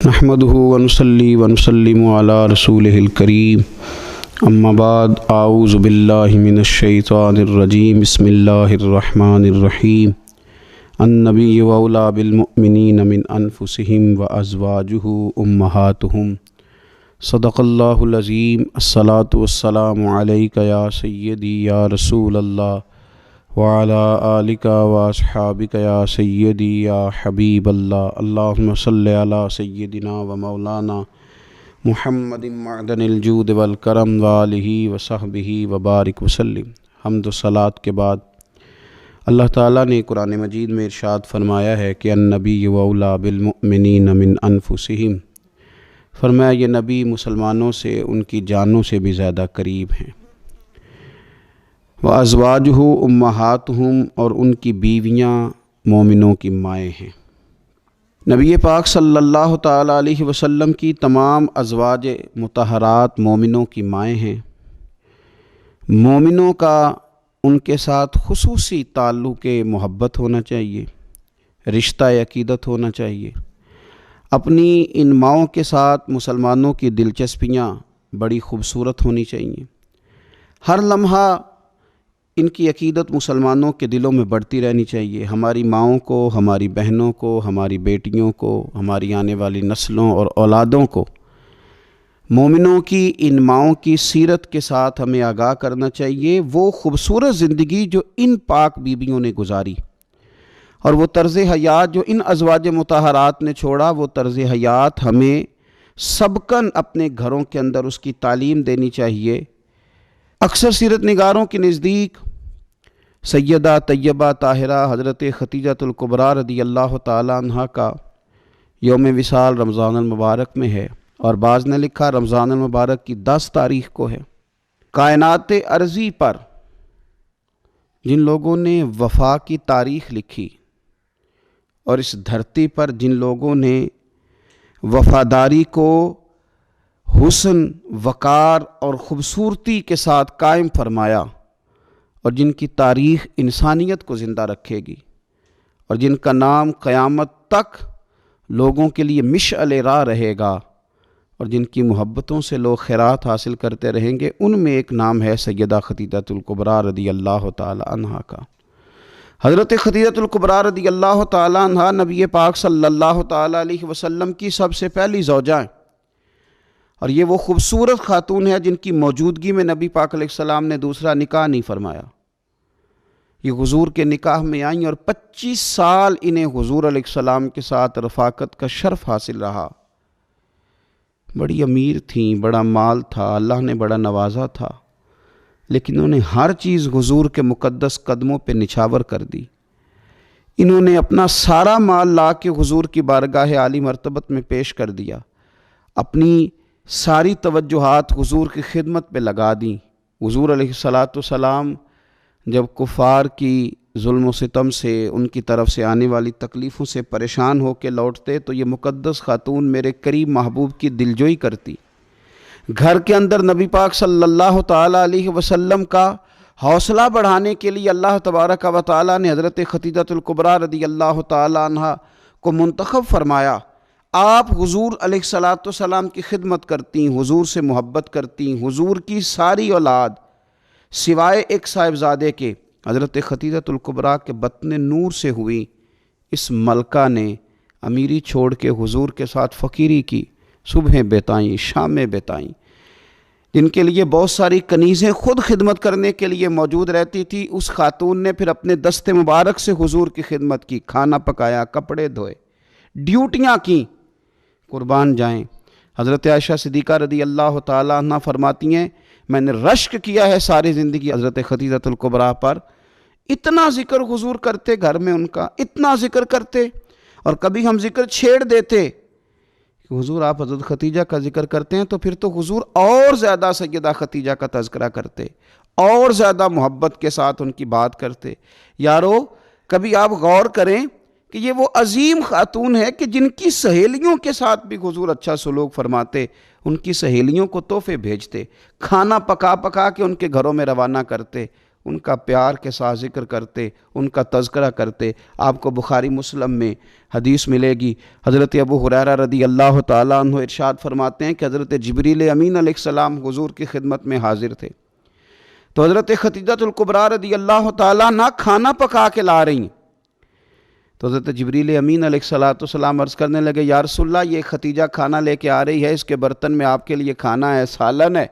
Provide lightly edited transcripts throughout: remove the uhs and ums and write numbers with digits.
نحمده ونصلي ونسلم على رسوله الكريم اما بعد اعوذ باللہ من الشیطان الرجیم بسم اللہ الرحمن الرحیم النبی اولی بالمؤمنین من انفسهم وازواجہ امہاتہم صدق اللہ العظیم الصلاۃ والسلام علیک یا سیدی یا رسول اللہ وعلى آلک واصحابک یا سیدی یا حبیب اللہ اللہم صلی علی سیدنا و مولانا محمد معدن الجود والکرم وآلہ وصحبہ وبارک وسلم۔ حمد و صلاۃ کے بعد اللہ تعالیٰ نے قرآن مجید میں ارشاد فرمایا ہے کہ النبی اولی بالمؤمنین من انفسہم، فرمایا یہ نبی مسلمانوں سے ان کی جانوں سے بھی زیادہ قریب ہیں۔ وَأَزْوَاجُهُ أُمَّهَاتُهُمْ، اور ان کی بیویاں مومنوں کی مائیں ہیں۔ نبی پاک صلی اللہ تعالیٰ علیہ وسلم کی تمام ازواج مطہرات مومنوں کی مائیں ہیں۔ مومنوں کا ان کے ساتھ خصوصی تعلق محبت ہونا چاہیے، رشتہ عقیدت ہونا چاہیے۔ اپنی ان ماؤں کے ساتھ مسلمانوں کی دلچسپیاں بڑی خوبصورت ہونی چاہیے۔ ہر لمحہ ان کی عقیدت مسلمانوں کے دلوں میں بڑھتی رہنی چاہیے۔ ہماری ماؤں کو، ہماری بہنوں کو، ہماری بیٹیوں کو، ہماری آنے والی نسلوں اور اولادوں کو مومنوں کی ان ماؤں کی سیرت کے ساتھ ہمیں آگاہ کرنا چاہیے۔ وہ خوبصورت زندگی جو ان پاک بیویوں نے گزاری اور وہ طرز حیات جو ان ازواج مطہرات نے چھوڑا، وہ طرز حیات ہمیں سبقاً اپنے گھروں کے اندر اس کی تعلیم دینی چاہیے۔ اکثر سیرت نگاروں کے نزدیک سیدہ طیبہ طاہرہ حضرت ختیجۃ الکبریٰ رضی اللہ تعالیٰ عنہ کا یوم وصال رمضان المبارک میں ہے، اور بعض نے لکھا رمضان المبارک کی 10 تاریخ کو ہے۔ کائنات ارضی پر جن لوگوں نے وفا کی تاریخ لکھی اور اس دھرتی پر جن لوگوں نے وفاداری کو حسن، وقار اور خوبصورتی کے ساتھ قائم فرمایا، اور جن کی تاریخ انسانیت کو زندہ رکھے گی، اور جن کا نام قیامت تک لوگوں کے لیے مشعل راہ رہے گا، اور جن کی محبتوں سے لوگ خیرات حاصل کرتے رہیں گے، ان میں ایک نام ہے سیدہ ختیجۃ الکبریٰ رضی اللہ تعالی عنہ کا۔ حضرت ختیجۃ الکبریٰ رضی اللہ تعالی عنہ نبی پاک صلی اللہ تعالی علیہ وسلم کی سب سے پہلی زوجہ ہیں، اور یہ وہ خوبصورت خاتون ہے جن کی موجودگی میں نبی پاک علیہ السلام نے دوسرا نکاح نہیں فرمایا۔ یہ حضور کے نکاح میں آئیں اور 25 سال انہیں حضور علیہ السلام کے ساتھ رفاقت کا شرف حاصل رہا۔ بڑی امیر تھیں، بڑا مال تھا، اللہ نے بڑا نوازا تھا، لیکن انہوں نے ہر چیز حضور کے مقدس قدموں پہ نچھاور کر دی۔ انہوں نے اپنا سارا مال لا کے حضور کی بارگاہ عالی مرتبت میں پیش کر دیا، اپنی ساری توجہات حضور کی خدمت پہ لگا دیں۔ حضور علیہ السلام جب کفار کی ظلم و ستم سے، ان کی طرف سے آنے والی تکلیفوں سے پریشان ہو کے لوٹتے تو یہ مقدس خاتون میرے قریب محبوب کی دلجوئی کرتی۔ گھر کے اندر نبی پاک صلی اللہ تعالیٰ علیہ وسلم کا حوصلہ بڑھانے کے لیے اللہ تبارک و تعالیٰ نے حضرت ختیجۃ الکبریٰ رضی اللہ تعالیٰ عنہ کو منتخب فرمایا۔ آپ حضور علیہ السلام کی خدمت کرتی، حضور سے محبت کرتی، حضور کی ساری اولاد سوائے ایک صاحبزادے کے حضرت ختیجۃ الکبریٰ کے بطن نور سے ہوئی۔ اس ملکہ نے امیری چھوڑ کے حضور کے ساتھ فقیری کی، صبحیں بتائیں، شامیں بتائیں، جن کے لیے بہت ساری کنیزیں خود خدمت کرنے کے لیے موجود رہتی تھی۔ اس خاتون نے پھر اپنے دست مبارک سے حضور کی خدمت کی، کھانا پکایا، کپڑے دھوئے، ڈیوٹیاں کیں۔ قربان جائیں، حضرت عائشہ صدیقہ رضی اللہ تعالیٰ عنہ فرماتی ہیں میں نے رشک کیا ہے ساری زندگی حضرت ختیجۃ الکبریٰ پر۔ اتنا ذکر حضور کرتے گھر میں ان کا، اتنا ذکر کرتے، اور کبھی ہم ذکر چھیڑ دیتے کہ حضور آپ حضرت ختیجہ کا ذکر کرتے ہیں، تو پھر تو حضور اور زیادہ سیدہ ختیجہ کا تذکرہ کرتے، اور زیادہ محبت کے ساتھ ان کی بات کرتے۔ یارو کبھی آپ غور کریں کہ یہ وہ عظیم خاتون ہے کہ جن کی سہیلیوں کے ساتھ بھی حضور اچھا سلوک فرماتے، ان کی سہیلیوں کو تحفے بھیجتے، کھانا پکا پکا کے ان کے گھروں میں روانہ کرتے۔ ان کا پیار کے ساتھ ذکر کرتے، ان کا تذکرہ کرتے۔ آپ کو بخاری مسلم میں حدیث ملے گی، حضرت ابو ہریرہ رضی اللہ تعالیٰ عنہ ارشاد فرماتے ہیں کہ حضرت جبریل امین علیہ السلام حضور کی خدمت میں حاضر تھے، تو حضرت خدیجہ الکبریٰ رضی اللہ تعالیٰ عنہ کھانا پکا کے لا رہی ہیں، تو حضرت جبریل امین علیہ السلام عرض کرنے لگے، یا رسول اللہ یہ خدیجہ کھانا لے کے آ رہی ہے، اس کے برتن میں آپ کے لیے کھانا ہے، سالن ہے۔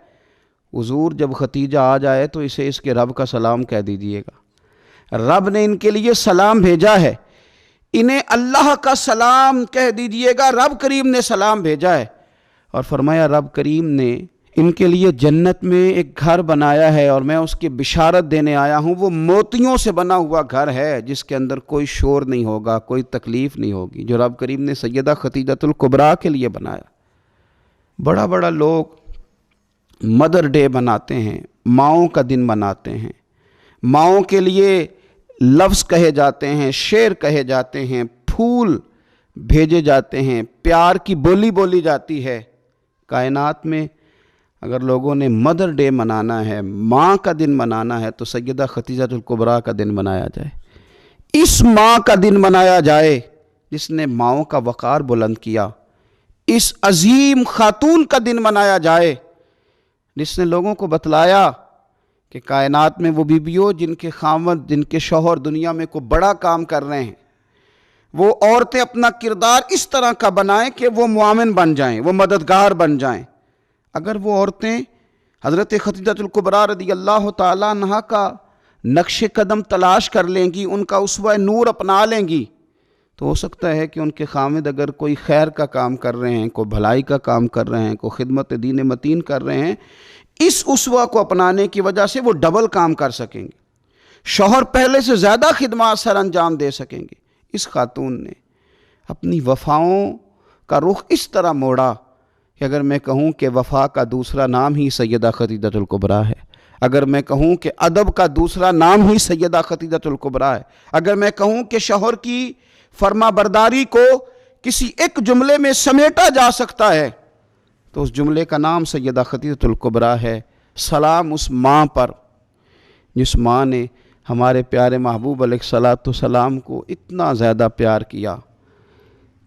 حضور جب خدیجہ آ جائے تو اسے اس کے رب کا سلام کہہ دیجئے گا، رب نے ان کے لیے سلام بھیجا ہے، انہیں اللہ کا سلام کہہ دیجئے گا، رب کریم نے سلام بھیجا ہے۔ اور فرمایا رب کریم نے ان کے لیے جنت میں ایک گھر بنایا ہے اور میں اس کی بشارت دینے آیا ہوں، وہ موتیوں سے بنا ہوا گھر ہے جس کے اندر کوئی شور نہیں ہوگا، کوئی تکلیف نہیں ہوگی، جو رب کریم نے سیدہ خدیجہ الکبریٰ کے لیے بنایا۔ بڑا بڑا لوگ مدر ڈے مناتے ہیں، ماؤں کا دن مناتے ہیں، ماؤں کے لیے لفظ کہے جاتے ہیں، شعر کہے جاتے ہیں، پھول بھیجے جاتے ہیں، پیار کی بولی بولی جاتی ہے۔ کائنات میں اگر لوگوں نے مدر ڈے منانا ہے، ماں کا دن منانا ہے، تو سیدہ خدیجہ الکبریٰ کا دن منایا جائے، اس ماں کا دن منایا جائے جس نے ماؤں کا وقار بلند کیا، اس عظیم خاتون کا دن منایا جائے جس نے لوگوں کو بتلایا کہ کائنات میں وہ بیویوں جن کے خاوند، جن کے شوہر دنیا میں کوئی بڑا کام کر رہے ہیں، وہ عورتیں اپنا کردار اس طرح کا بنائیں کہ وہ معاون بن جائیں، وہ مددگار بن جائیں۔ اگر وہ عورتیں حضرت خدیجہ الکبریٰ رضی اللہ تعالیٰ عنہ کا نقش قدم تلاش کر لیں گی، ان کا اسوہ نور اپنا لیں گی، تو ہو سکتا ہے کہ ان کے خامد اگر کوئی خیر کا کام کر رہے ہیں، کوئی بھلائی کا کام کر رہے ہیں، کوئی خدمت دین متین کر رہے ہیں، اس اسوہ کو اپنانے کی وجہ سے وہ ڈبل کام کر سکیں گے، شوہر پہلے سے زیادہ خدمات سر انجام دے سکیں گے۔ اس خاتون نے اپنی وفاؤں کا رخ اس طرح موڑا کہ اگر میں کہوں کہ وفا کا دوسرا نام ہی سیدہ خدیجہ الکبریٰ ہے، اگر میں کہوں کہ ادب کا دوسرا نام ہی سیدہ خدیجہ الکبریٰ ہے، اگر میں کہوں کہ شوہر کی فرما برداری کو کسی ایک جملے میں سمیٹا جا سکتا ہے تو اس جملے کا نام سیدہ خدیجہ الکبریٰ ہے۔ سلام اس ماں پر جس ماں نے ہمارے پیارے محبوب علیہ السلام کو اتنا زیادہ پیار کیا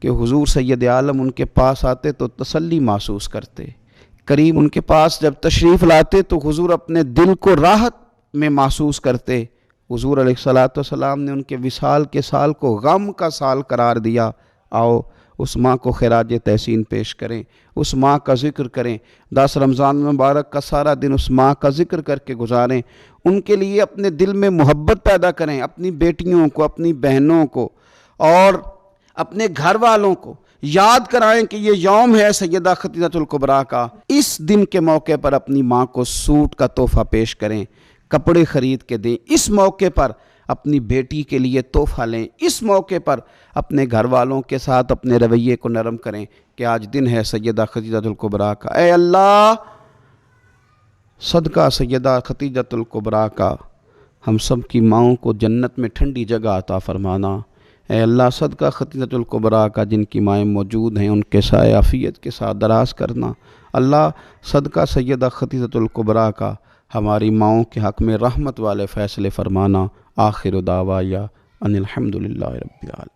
کہ حضور سید عالم ان کے پاس آتے تو تسلی محسوس کرتے، کریم ان کے پاس جب تشریف لاتے تو حضور اپنے دل کو راحت میں محسوس کرتے۔ حضور علیہ السلام نے ان کے وصال کے سال کو غم کا سال قرار دیا۔ آؤ اس ماں کو خراج تحسین پیش کریں، اس ماں کا ذکر کریں، 10 رمضان مبارک کا سارا دن اس ماں کا ذکر کر کے گزاریں، ان کے لیے اپنے دل میں محبت پیدا کریں، اپنی بیٹیوں کو، اپنی بہنوں کو اور اپنے گھر والوں کو یاد کرائیں کہ یہ یوم ہے سیدہ خدیجہ الکبریٰ کا۔ اس دن کے موقع پر اپنی ماں کو سوٹ کا تحفہ پیش کریں، کپڑے خرید کے دیں، اس موقع پر اپنی بیٹی کے لیے تحفہ لیں، اس موقع پر اپنے گھر والوں کے ساتھ اپنے رویے کو نرم کریں کہ آج دن ہے سیدہ خدیجہ الکبریٰ کا۔ اے اللہ صدقہ سیدہ خدیجہ الکبریٰ کا ہم سب کی ماؤں کو جنت میں ٹھنڈی جگہ عطا فرمانا۔ اے اللہ صدقہ خدیجہ الکبریٰ کا جن کی مائیں موجود ہیں ان کے سائے عافیت کے ساتھ دراز کرنا۔ اللہ صدقہ سیدہ خدیجہ الکبریٰ کا ہماری ماؤں کے حق میں رحمت والے فیصلے فرمانا۔ آخر دعوایا ان الحمدللہ رب العالمین۔